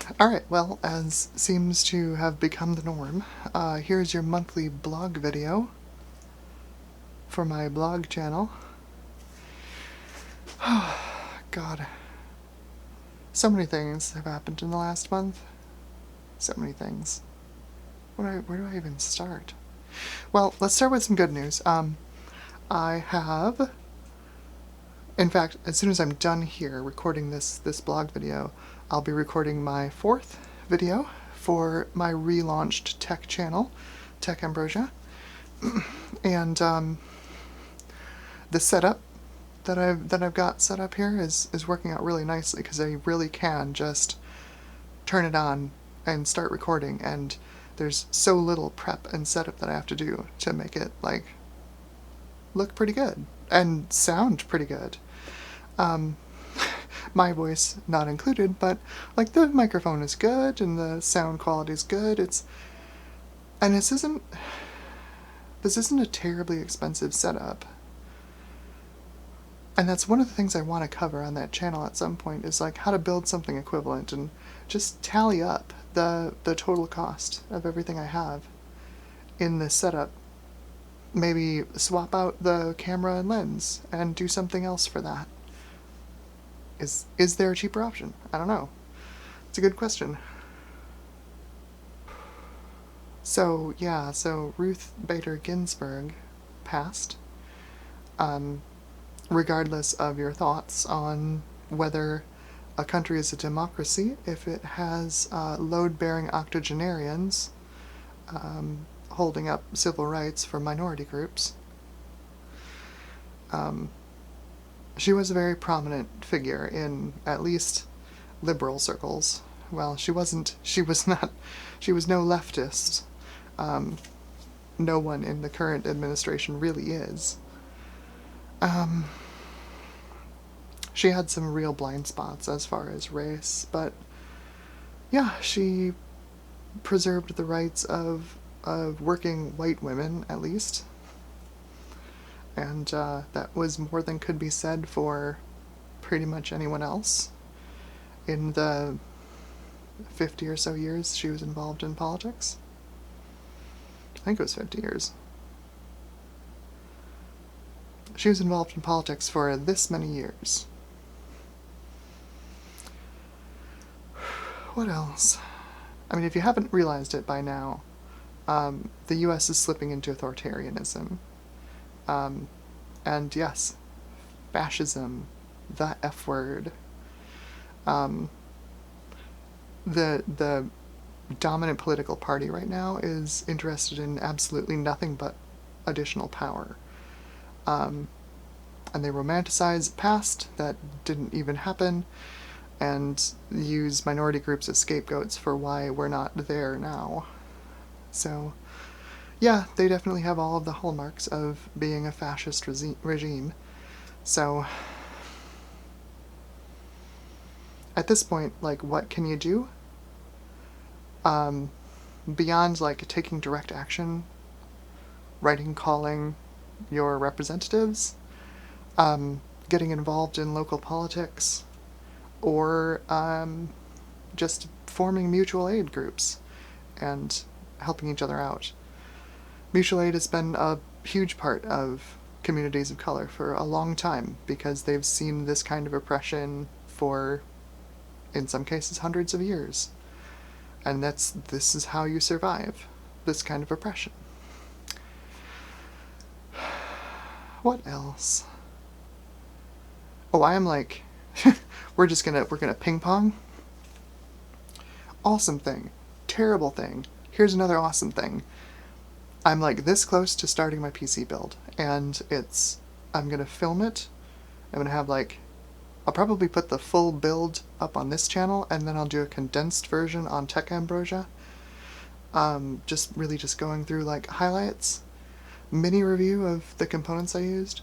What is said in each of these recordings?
Alright, well, as seems to have become the norm, here's your monthly blog video for my blog channel. God. So many things have happened in the last month. So many things. Where do I even start? Well, let's start with some good news. I have... In fact, as soon as I'm done here recording this blog video, I'll be recording my 4th video for my relaunched tech channel, Tech Ambrosia. And the setup that I've got set up here is working out really nicely, because I really can just turn it on and start recording, and there's so little prep and setup that I have to do to make it like look pretty good and sound pretty good. My voice not included, but like the microphone is good and the sound quality is good. And this isn't a terribly expensive setup. And that's one of the things I want to cover on that channel at some point, is like how to build something equivalent and just tally up the total cost of everything I have in this setup. Maybe swap out the camera and lens and do something else for that. Is there a cheaper option? I don't know. It's a good question. So, yeah, Ruth Bader Ginsburg passed. Regardless of your thoughts on whether a country is a democracy, if it has load-bearing octogenarians holding up civil rights for minority groups. She was a very prominent figure in at least liberal circles. Well, she was no leftist. No one in the current administration really is. She had some real blind spots as far as race, but yeah, she preserved the rights of working white women, at least. And that was more than could be said for pretty much anyone else in the 50 or so years she was involved in politics. I think it was 50 years. She was involved in politics for this many years. What else? I mean, if you haven't realized it by now, the US is slipping into authoritarianism. And yes, fascism, the F word. The dominant political party right now is interested in absolutely nothing but additional power. And they romanticize the past that didn't even happen, and use minority groups as scapegoats for why we're not there now. So, yeah, they definitely have all of the hallmarks of being a fascist regime. So, at this point, like, what can you do? Beyond, like, taking direct action, calling your representatives, getting involved in local politics, or just forming mutual aid groups and helping each other out. Mutual aid has been a huge part of communities of color for a long time, because they've seen this kind of oppression for, in some cases, hundreds of years. And this is how you survive this kind of oppression. What else? Oh, I am like, we're gonna ping pong. Awesome thing. Terrible thing. Here's another awesome thing. I'm like this close to starting my PC build, and I'm gonna film it. I'm gonna have I'll probably put the full build up on this channel, and then I'll do a condensed version on Tech Ambrosia. Just going through like highlights, mini review of the components I used.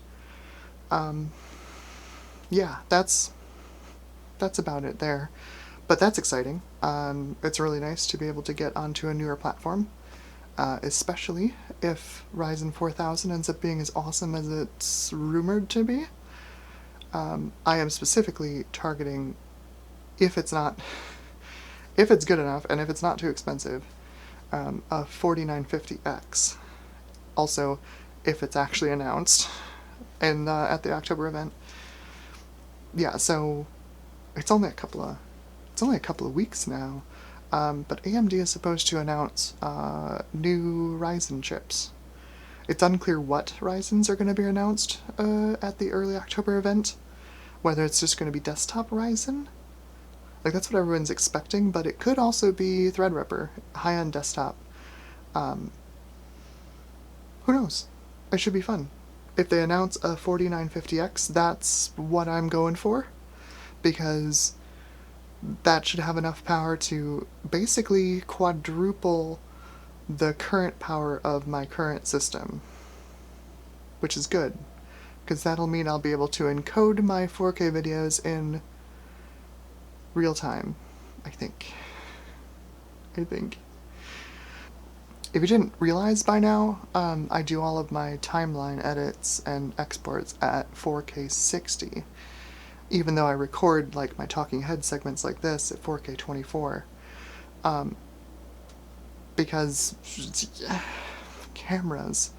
Yeah, that's about it there. But that's exciting. It's really nice to be able to get onto a newer platform, especially if Ryzen 4000 ends up being as awesome as it's rumored to be. I am specifically targeting, if it's not if it's good enough and if it's not too expensive, a 4950X. Also, if it's actually announced in at the October event. Yeah, so it's only a couple of weeks now, but AMD is supposed to announce new Ryzen chips. It's unclear what Ryzens are going to be announced at the early October event, whether it's just going to be desktop Ryzen. Like, that's what everyone's expecting, but it could also be Threadripper, high-end desktop. Who knows? It should be fun. If they announce a 4950X, that's what I'm going for, because that should have enough power to basically quadruple the current power of my current system, which is good, because that'll mean I'll be able to encode my 4K videos in real time, I think. If you didn't realize by now, I do all of my timeline edits and exports at 4K 60, even though I record like my talking head segments like this at 4K 24. Because cameras.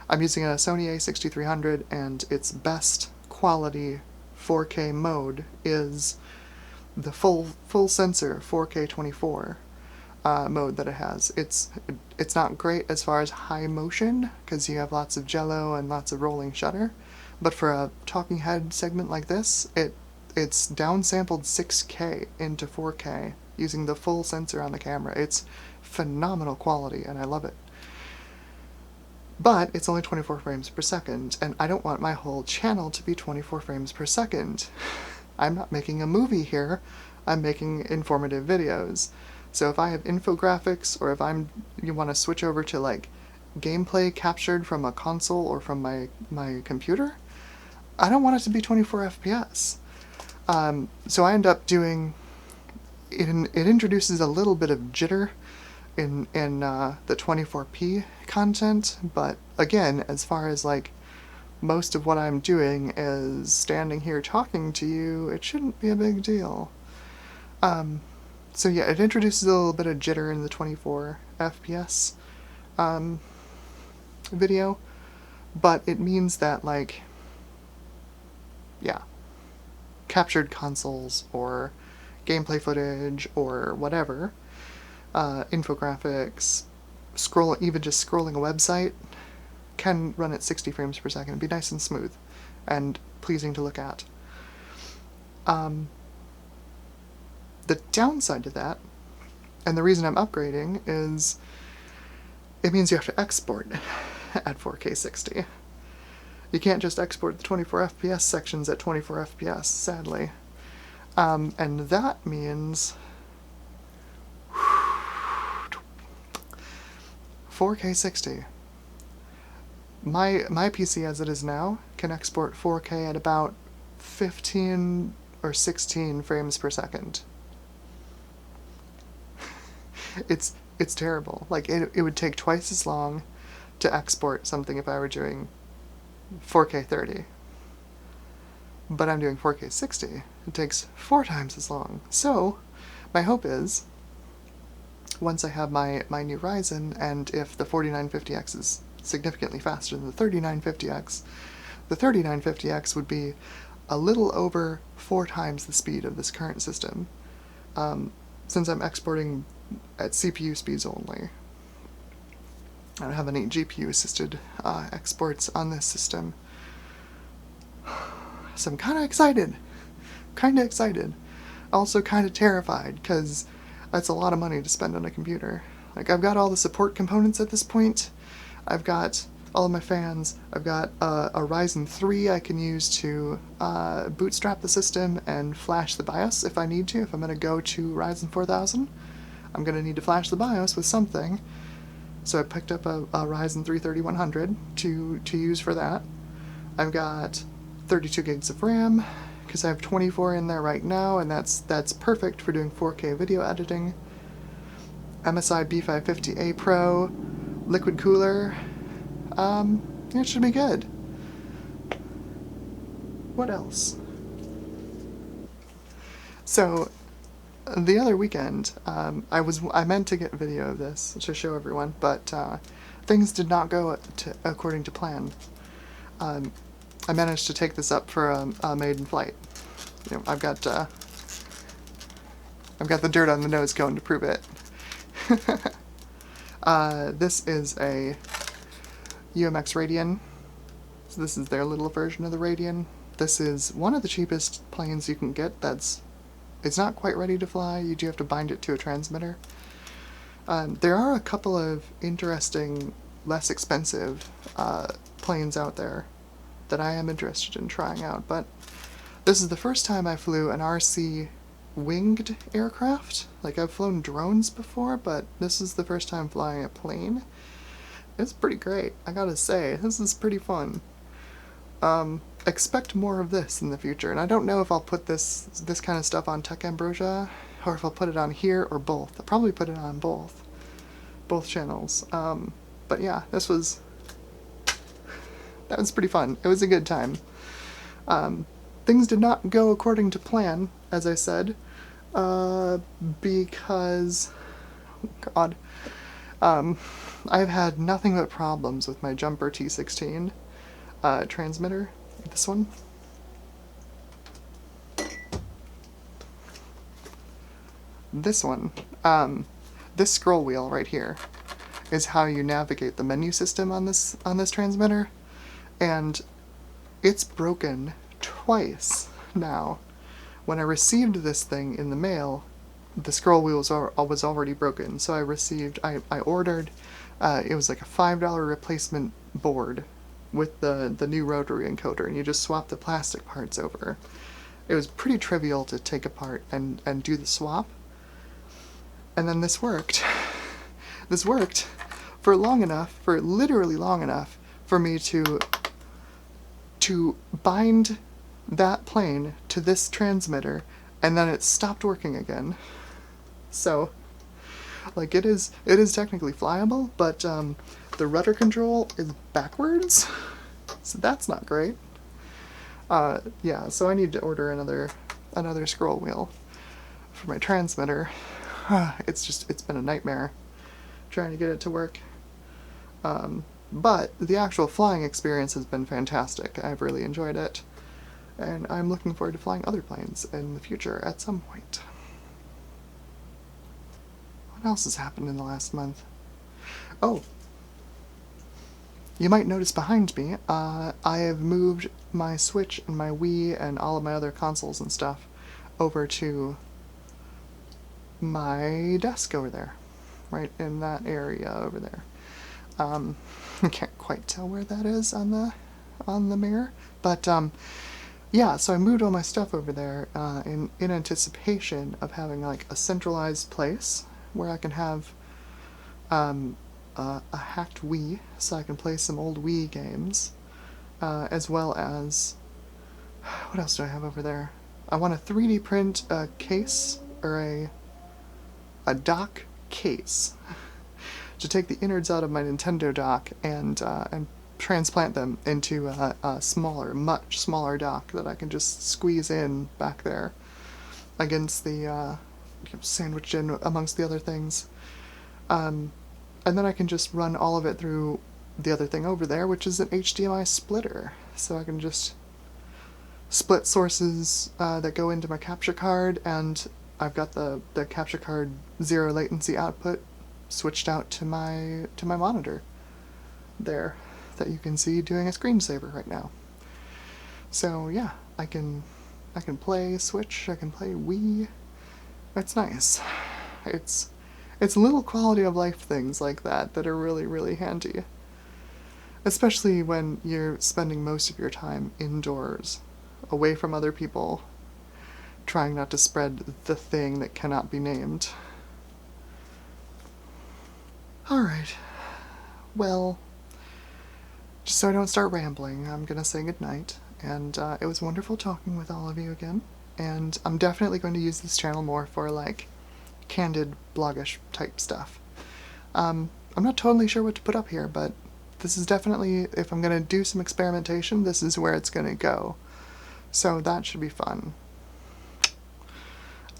I'm using a Sony a6300, and its best quality 4K mode is the full sensor 4K 24 mode that it has. It's not great as far as high motion, because you have lots of jello and lots of rolling shutter, but for a talking head segment like this, it's downsampled 6K into 4K using the full sensor on the camera. It's phenomenal quality, and I love it. But it's only 24 frames per second, and I don't want my whole channel to be 24 frames per second. I'm not making a movie here, I'm making informative videos. So if I have infographics, or if you want to switch over to like gameplay captured from a console or from my computer, I don't want it to be 24 FPS. So I end up doing, it introduces a little bit of jitter in the 24p content, but again, as far as like most of what I'm doing is standing here talking to you, it shouldn't be a big deal. So yeah, it introduces a little bit of jitter in the 24 FPS video, but it means that, like, yeah, captured consoles or gameplay footage or whatever, infographics, even just scrolling a website, can run at 60 frames per second. It'd be nice and smooth and pleasing to look at. The downside to that, and the reason I'm upgrading, is it means you have to export at 4K 60. You can't just export the 24 FPS sections at 24 FPS, sadly. And that means 4K 60. My PC as it is now can export 4K at about 15 or 16 frames per second. It's terrible. Like, it would take twice as long to export something if I were doing 4K 30. But I'm doing 4K 60. It takes 4 times as long. So, my hope is, once I have my new Ryzen, and if the 4950X is significantly faster than the 3950X, the 3950X would be a little over 4 times the speed of this current system, since I'm exporting at CPU speeds only. I don't have any GPU-assisted exports on this system. So I'm kind of excited. Also kind of terrified, because that's a lot of money to spend on a computer. Like, I've got all the support components at this point. I've got all of my fans. I've got a Ryzen 3 I can use to bootstrap the system and flash the BIOS if I need to. If I'm going to go to Ryzen 4000, I'm going to need to flash the BIOS with something. So I picked up a Ryzen 3 3100 to use for that. I've got 32 gigs of RAM, because I have 24 in there right now, and that's perfect for doing 4K video editing. MSI B550A Pro, liquid cooler. It should be good. What else? So, the other weekend, I meant to get video of this to show everyone, but things did not go according to plan. I managed to take this up for a maiden flight. You know, I've got the dirt on the nose going to prove it. This is a UMX Radian. So this is their little version of the Radian. This is one of the cheapest planes you can get. It's not quite ready to fly. You do have to bind it to a transmitter. There are a couple of interesting, less expensive planes out there that I am interested in trying out, but this is the first time I flew an RC winged aircraft. Like, I've flown drones before, but this is the first time flying a plane. It's pretty great, I gotta say. This is pretty fun. Expect more of this in the future, and I don't know if I'll put this kind of stuff on Tech Ambrosia, or if I'll put it on here, or both. I'll probably put it on both channels. But yeah, that was pretty fun. It was a good time. Things did not go according to plan, as I said, because, God, I've had nothing but problems with my Jumper T16 transmitter. This one. This one. This scroll wheel right here is how you navigate the menu system on this transmitter, and it's broken twice now. When I received this thing in the mail, the scroll wheel was already broken, so I ordered, it was like a $5 replacement board with the new rotary encoder, and you just swap the plastic parts over. It was pretty trivial to take apart and do the swap. And then this worked. This worked for literally long enough, for me to bind that plane to this transmitter, and then it stopped working again. So, like, it is technically flyable, but the rudder control is backwards, so that's not great. Yeah, so I need to order another scroll wheel for my transmitter. It's been a nightmare trying to get it to work. But the actual flying experience has been fantastic. I've really enjoyed it, and I'm looking forward to flying other planes in the future at some point. What else has happened in the last month? Oh, you might notice behind me, I have moved my Switch and my Wii and all of my other consoles and stuff over to my desk over there, right in that area over there. I can't quite tell where that is on the mirror, but yeah, so I moved all my stuff over there in anticipation of having like a centralized place where I can have a hacked Wii, so I can play some old Wii games, as well as, what else do I have over there? I want to 3D print a case, or a dock case, to take the innards out of my Nintendo dock and transplant them into a smaller, much smaller dock that I can just squeeze in back there against the, sandwiched in amongst the other things. And then I can just run all of it through the other thing over there, which is an HDMI splitter. So I can just split sources that go into my capture card, and I've got the capture card zero latency output switched out to my monitor there, that you can see doing a screensaver right now. So yeah, I can play Switch, I can play Wii. It's nice. It's little quality of life things like that that are really, really handy. Especially when you're spending most of your time indoors, away from other people, trying not to spread the thing that cannot be named. Alright. Well, just so I don't start rambling, I'm gonna say goodnight. And it was wonderful talking with all of you again. And I'm definitely going to use this channel more for, like, candid, bloggish type stuff. I'm not totally sure what to put up here, but this is definitely, if I'm going to do some experimentation, this is where it's going to go. So that should be fun.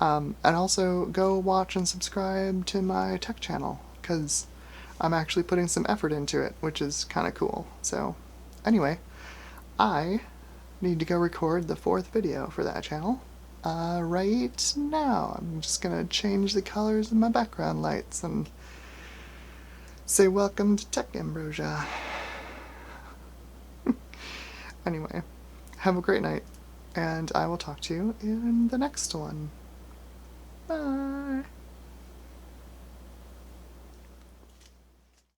And also go watch and subscribe to my tech channel, because I'm actually putting some effort into it, which is kind of cool. So, anyway, I need to go record the 4th video for that channel. Right now, I'm just gonna change the colors of my background lights and say welcome to Tech Ambrosia. Anyway, have a great night, and I will talk to you in the next one. Bye!